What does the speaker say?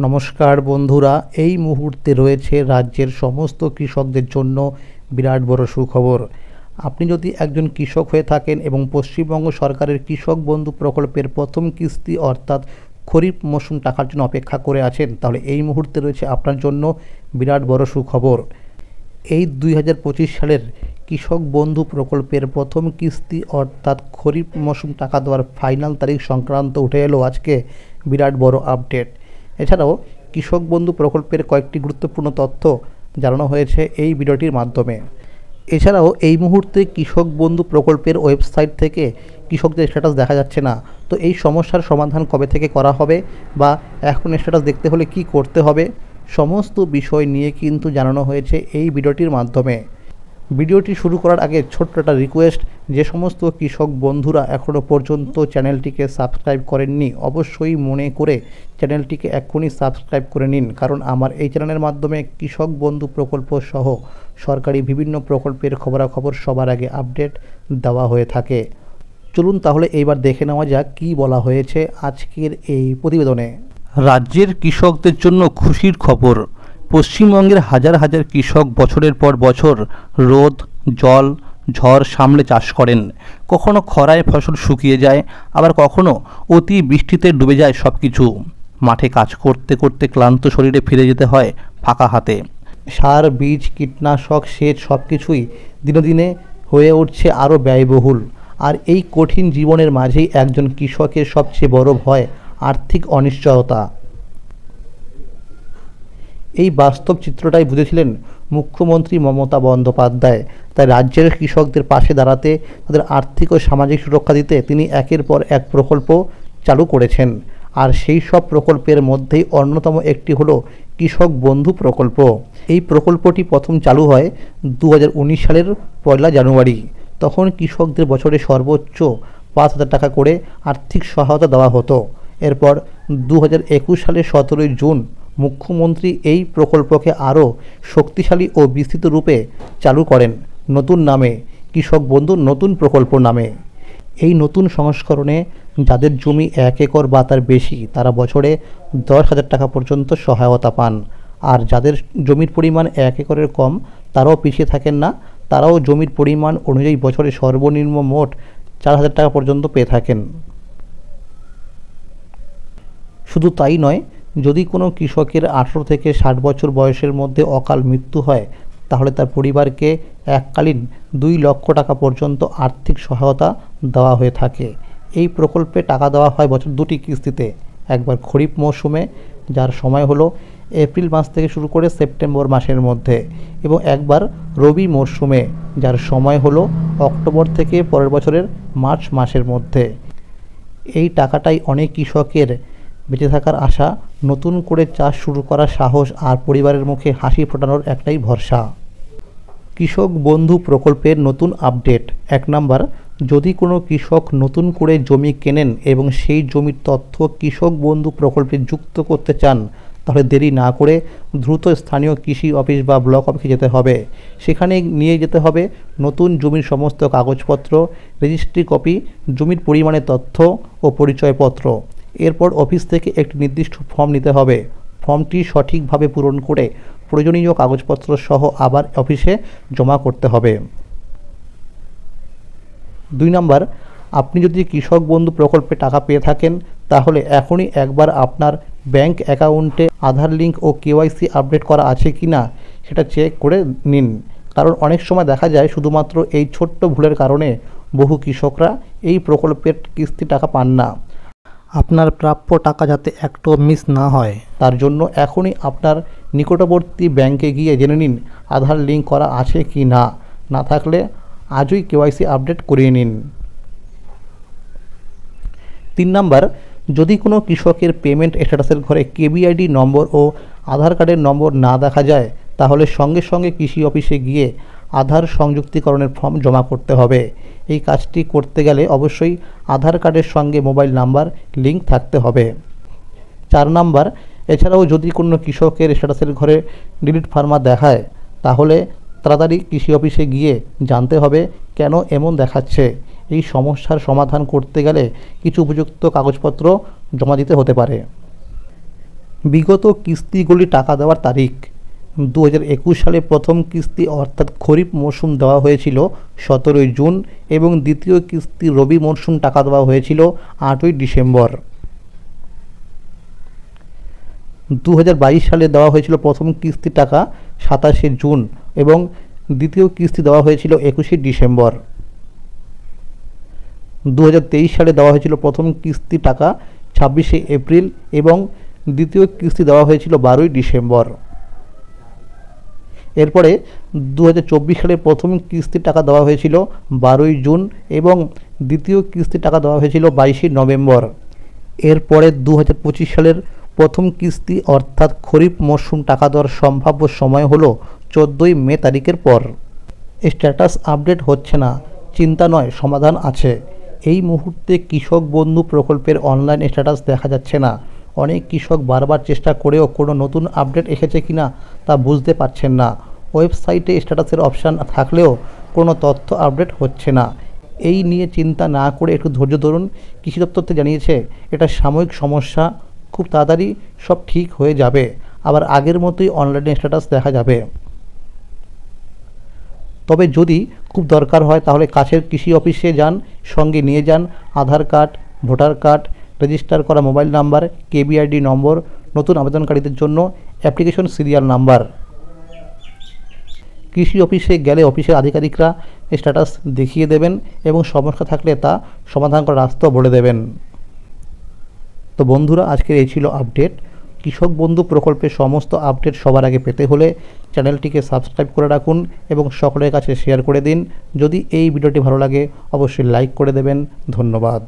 নমস্কার বন্ধুরা, এই মুহূর্তে রয়েছে রাজ্যের সমস্ত কৃষকদের জন্য বিরাট বড় সুখবর। আপনি যদি একজন কৃষক হয়ে থাকেন এবং পশ্চিমবঙ্গ সরকারের কৃষক বন্ধু প্রকল্পের প্রথম কিস্তি অর্থাৎ খরিফ মৌসুম টাকার জন্য অপেক্ষা করে আছেন, তাহলে এই মুহূর্তে রয়েছে আপনার জন্য বিরাট বড় সুখবর। এই 2025 সালের কৃষক বন্ধু প্রকল্পের প্রথম কিস্তি অর্থাৎ খরিফ মৌসুম টাকা দেওয়ার ফাইনাল তারিখ সংক্রান্ত উঠে এলো আজকে বিরাট বড় আপডেট। এছাড়াও কৃষক বন্ধু প্রকল্পের কয়েকটি গুরুত্বপূর্ণ তথ্য জানানো হয়েছে এই ভিডিওটির মাধ্যমে। এছাড়াও এই মুহূর্তে কৃষক বন্ধু প্রকল্পের ওয়েবসাইট থেকে কৃষকদের স্ট্যাটাস দেখা যাচ্ছে না, তো এই সমস্যার সমাধান কবে থেকে করা হবে বা এখন স্ট্যাটাস দেখতে হলে কি করতে হবে, সমস্ত বিষয় নিয়ে কিন্তু জানানো হয়েছে এই ভিডিওটির মাধ্যমে। ভিডিওটি শুরু করার আগে ছোট্ট একটা রিকোয়েস্ট, যে সমস্ত কৃষক বন্ধুরা এখনও পর্যন্ত চ্যানেলটিকে সাবস্ক্রাইব করেননি, অবশ্যই মনে করে চ্যানেলটিকে এক্ষুনি সাবস্ক্রাইব করে নিন, কারণ আমার এই চ্যানেলের মাধ্যমে কৃষক বন্ধু প্রকল্প সহ সরকারি বিভিন্ন প্রকল্পের খবরাখবর সবার আগে আপডেট দেওয়া হয়ে থাকে। চলুন তাহলে এইবার দেখে নেওয়া যাক কী বলা হয়েছে আজকের এই প্রতিবেদনে। রাজ্যের কৃষকদের জন্য খুশির খবর। পশ্চিমবঙ্গের হাজার হাজার কৃষক বছরের পর বছর রোদ, জল, ঝড় সামলে চাষ করেন। কখনো খরায় ফসল শুকিয়ে যায়, আবার কখনো অতি বৃষ্টিতে ডুবে যায় সব কিছু। মাঠে কাজ করতে করতে ক্লান্ত শরীরে ফিরে যেতে হয় ফাঁকা হাতে। সার, বীজ, কীটনাশক, সেচ সব কিছুই দিনে দিনে হয়ে উঠছে আরও ব্যয়বহুল। আর এই কঠিন জীবনের মাঝেই একজন কৃষকের সবচেয়ে বড় ভয় আর্থিক অনিশ্চয়তা। এই বাস্তব চিত্রটাই বুঝেছিলেন মুখ্যমন্ত্রী মমতা বন্দ্যোপাধ্যায়। তাই রাজ্যের কৃষকদের পাশে দাঁড়াতে, তাদের আর্থিক ও সামাজিক সুরক্ষা দিতে তিনি একের পর এক প্রকল্প চালু করেছেন। আর সেই সব প্রকল্পের মধ্যেই অন্যতম একটি হলো কৃষক বন্ধু প্রকল্প। এই প্রকল্পটি প্রথম চালু হয় 2019 সালের 1 জানুয়ারি। তখন কৃষকদের বছরে সর্বোচ্চ 5,000 টাকা করে আর্থিক সহায়তা দেওয়া হতো। এরপর 2021 সালের 17 জুন মুখ্যমন্ত্রী এই প্রকল্পকে আরও শক্তিশালী ও বিস্তৃত রূপে চালু করেন নতুন নামে, কৃষক বন্ধু নতুন প্রকল্প নামে। এই নতুন সংস্করণে যাদের জমি 1 একর বা তার বেশি, তারা বছরে 10,000 টাকা পর্যন্ত সহায়তা পান। আর যাদের জমির পরিমাণ 1 একরের কম, তারাও পিছিয়ে থাকেন না, তারাও জমির পরিমাণ অনুযায়ী বছরে সর্বনিম্ন মোট 4,000 টাকা পর্যন্ত পেয়ে থাকেন। শুধু তাই নয়, যদি কোনো কৃষকের 18 থেকে 60 বছর বয়সের মধ্যে অকাল মৃত্যু হয়, তাহলে তার পরিবারকে এককালীন 2 লক্ষ টাকা পর্যন্ত আর্থিক সহায়তা দেওয়া হয়ে থাকে। এই প্রকল্পে টাকা দেওয়া হয় বছর 2টি কিস্তিতে, একবার খরিফ মৌসুমে যার সময় হলো এপ্রিল মাস থেকে শুরু করে সেপ্টেম্বর মাসের মধ্যে, এবং একবার রবি মরশুমে যার সময় হলো অক্টোবর থেকে পরের বছরের মার্চ মাসের মধ্যে। এই টাকাটাই অনেক কৃষকের বেঁচে থাকার আশা, নতুন করে চাষ শুরু করার সাহস আর পরিবারের মুখে হাসি ফোটানোর একটাই ভরসা। কৃষক বন্ধু প্রকল্পের নতুন আপডেট। 1 নাম্বার, যদি কোনো কৃষক নতুন করে জমি কেনেন এবং সেই জমির তথ্য কৃষক বন্ধু প্রকল্পে যুক্ত করতে চান, তাহলে দেরি না করে দ্রুত স্থানীয় কৃষি অফিস বা ব্লক অফিসে যেতে হবে। সেখানে নিয়ে যেতে হবে নতুন জমির সমস্ত কাগজপত্র, রেজিস্ট্রি কপি, জমির পরিমাণের তথ্য ও পরিচয়পত্র। এরপর অফিস থেকে একটি নির্দিষ্ট ফর্ম নিতে হবে। ফর্মটি সঠিকভাবে পূরণ করে প্রয়োজনীয় কাগজপত্র সহ আবার অফিসে জমা করতে হবে। 2 নাম্বার, আপনি যদি কৃষক বন্ধু প্রকল্পে টাকা পেয়ে থাকেন, তাহলে এখনই একবার আপনার ব্যাংক অ্যাকাউন্টে আধার লিঙ্ক ও কেওয়াইসি আপডেট করা আছে কি না সেটা চেক করে নিন, কারণ অনেক সময় দেখা যায় শুধুমাত্র এই ছোট্ট ভুলের কারণে বহু কৃষকরা এই প্রকল্পের কিস্তি টাকা পান না। আপনার প্রাপ্য টাকা যাতে একটু মিস না হয়, তার জন্য এখনই আপনার নিকটবর্তী ব্যাংকে গিয়ে জেনে নিন আধার লিঙ্ক করা আছে কি না, না থাকলে আজই কেওয়াইসি আপডেট করিয়ে নিন। 3 নাম্বার, যদি কোনো কৃষকের পেমেন্ট স্ট্যাটাসের ঘরে কেবিআইডি নম্বর ও আধার কার্ডের নম্বর না দেখা যায়, তাহলে সঙ্গে সঙ্গে কৃষি অফিসে গিয়ে আধার সংযুক্তিকরণের ফর্ম জমা করতে হবে। এই কাজটি করতে গেলে অবশ্যই আধার কার্ডের সঙ্গে মোবাইল নাম্বার লিঙ্ক থাকতে হবে। 4 নাম্বার, এছাড়াও যদি কোনো কৃষকের স্ট্যাটাসের ঘরে ডিলিট ফার্মা দেখায়, তাহলে তাড়াতাড়ি কৃষি অফিসে গিয়ে জানতে হবে কেন এমন দেখাচ্ছে। এই সমস্যার সমাধান করতে গেলে কিছু উপযুক্ত কাগজপত্র জমা দিতে হতে পারে। বিগত কিস্তিগুলি টাকা দেওয়ার তারিখ: 2021 সালে প্রথম কিস্তি অর্থাৎ খরিফ মরশুম দেওয়া হয়েছিল 17 জুন এবং দ্বিতীয় কিস্তি রবি মরশুম টাকা দেওয়া হয়েছিল 8 ডিসেম্বর। 2022 সালে দেওয়া হয়েছিল প্রথম কিস্তি টাকা 27 জুন এবং দ্বিতীয় কিস্তি দেওয়া হয়েছিল 21 ডিসেম্বর। 2023 সালে দেওয়া হয়েছিল প্রথম কিস্তি টাকা 26 এপ্রিল এবং দ্বিতীয় কিস্তি দেওয়া হয়েছিল 12 ডিসেম্বর। এরপরে 2024 সালে প্রথম কিস্তি টাকা দেওয়া হয়েছিল 12 জুন এবং দ্বিতীয় কিস্তি টাকা দেওয়া হয়েছিল 22 নভেম্বর। এরপরে 2025 সালের প্রথম কিস্তি অর্থাৎ খরিফ মরশুম টাকা দেওয়ার সম্ভাব্য সময় হলো 14 মে তারিখের পর। স্ট্যাটাস আপডেট হচ্ছে না, চিন্তা নয়, সমাধান আছে। এই মুহূর্তে কৃষক বন্ধু প্রকল্পের অনলাইন স্ট্যাটাস দেখা যাচ্ছে না। অনেক কৃষক বারবার চেষ্টা করেও কোনো নতুন আপডেট এসেছে কিনা তা বুঝতে পারছেন না। ওয়েবসাইটে স্ট্যাটাসের অপশান থাকলেও কোনো তথ্য আপডেট হচ্ছে না। এই নিয়ে চিন্তা না করে একটু ধৈর্য ধরুন। কৃষি দপ্তর থেকে জানিয়েছে এটা সাময়িক সমস্যা, খুব তাড়াতাড়ি সব ঠিক হয়ে যাবে, আবার আগের মতোই অনলাইনে স্ট্যাটাস দেখা যাবে। তবে যদি খুব দরকার হয় তাহলে কাছের কৃষি অফিসে যান, সঙ্গে নিয়ে যান আধার কার্ড, ভোটার কার্ড, রেজিস্টার করা মোবাইল নাম্বার, কেবিআইডি নম্বর, নতুন আবেদনকারীদের জন্য অ্যাপ্লিকেশন সিরিয়াল নাম্বার। কৃষি অফিসে গেলে অফিসের আধিকারিকরা স্ট্যাটাস দেখিয়ে দেবেন এবং সমস্যা থাকলে তা সমাধান করার রাস্তাও বলে দেবেন। তো বন্ধুরা, আজকের এই ছিল আপডেট। কৃষক বন্ধু প্রকল্পের সমস্ত আপডেট সবার আগে পেতে হলে চ্যানেলটিকে সাবস্ক্রাইব করে রাখুন এবং সকলের কাছে শেয়ার করে দিন। যদি এই ভিডিওটি ভালো লাগে অবশ্যই লাইক করে দেবেন। ধন্যবাদ।